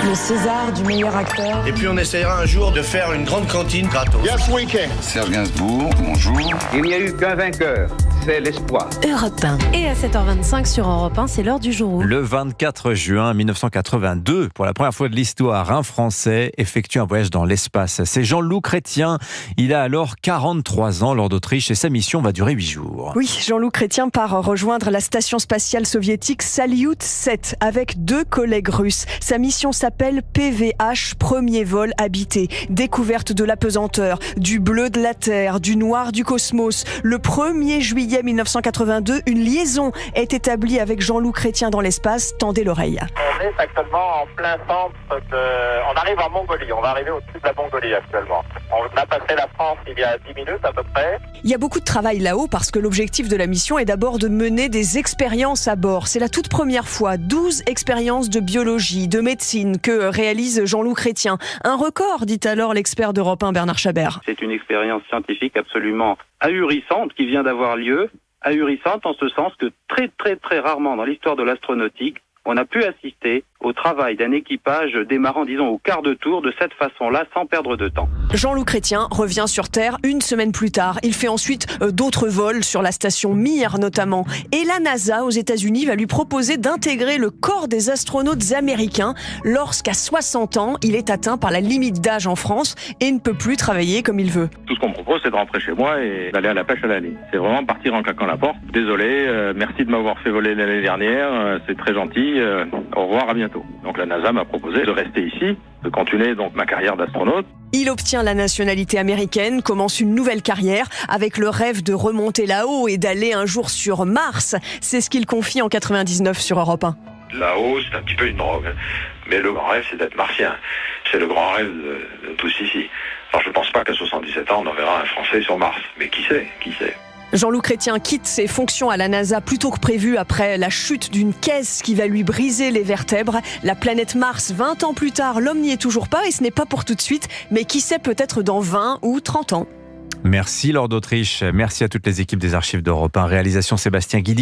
le César du meilleur acteur. Et puis on essayera un jour de faire une grande cantine gratos. Yes, we can. Serge Gainsbourg, bonjour. Il n'y a eu qu'un vainqueur, c'est l'espoir. Europe 1. Et à 7h25 sur Europe 1, c'est l'heure du jour où. Le 24 juin 1982, pour la première fois de l'histoire, un Français effectue un voyage dans l'espace. C'est Jean-Loup Chrétien. Il a alors 43 ans lors d'Autriche et sa mission va durer 8 jours. Oui, Jean-Loup Chrétien part rejoindre la station spatiale soviétique Salyut 7 avec 2 collègues russes. Sa mission s'appelle PVH, premier vol habité. Découverte de l'apesanteur, du bleu de la Terre, du noir du cosmos. Le 1er juillet 1982, une liaison est établie avec Jean-Loup Chrétien dans l'espace. Tendez l'oreille. On est actuellement en plein centre On arrive en Mongolie, on va arriver au-dessus de la Mongolie actuellement. On a passé la France il y a 10 minutes à peu près. Il y a beaucoup de travail là-haut parce que l'objectif de la mission est d'abord de mener des expériences à bord. C'est la toute première fois, 12 expériences de biologie, de médecine que réalise Jean-Loup Chrétien. Un record, dit alors l'expert d'Europe 1 Bernard Chabert. C'est une expérience scientifique absolument ahurissante qui vient d'avoir lieu. Ahurissante en ce sens que très rarement dans l'histoire de l'astronautique, on a pu assister au travail d'un équipage démarrant, disons, au quart de tour de cette façon-là, sans perdre de temps. Jean-Loup Chrétien revient sur Terre une semaine plus tard. Il fait ensuite d'autres vols sur la station Mir notamment. Et la NASA aux États-Unis va lui proposer d'intégrer le corps des astronautes américains lorsqu'à 60 ans, il est atteint par la limite d'âge en France et ne peut plus travailler comme il veut. Tout ce qu'on propose, c'est de rentrer chez moi et d'aller à la pêche à la ligne. C'est vraiment partir en claquant la porte. Désolé, merci de m'avoir fait voler l'année dernière, c'est très gentil. Au revoir, à bientôt. Donc la NASA m'a proposé de rester ici, de continuer donc ma carrière d'astronaute. Il obtient la nationalité américaine, commence une nouvelle carrière avec le rêve de remonter là-haut et d'aller un jour sur Mars. C'est ce qu'il confie en 99 sur Europe 1. Là-haut, c'est un petit peu une drogue. Mais le grand rêve, c'est d'être martien. C'est le grand rêve de tous ici. Alors je ne pense pas qu'à 77 ans, on enverra un Français sur Mars. Mais qui sait. Jean-Loup Chrétien quitte ses fonctions à la NASA plus tôt que prévu après la chute d'une caisse qui va lui briser les vertèbres. La planète Mars, 20 ans plus tard, l'homme n'y est toujours pas et ce n'est pas pour tout de suite, mais qui sait, peut-être dans 20 ou 30 ans. Merci Laure d'Autriche. Merci à toutes les équipes des archives d'Europe 1. Réalisation Sébastien Guidi.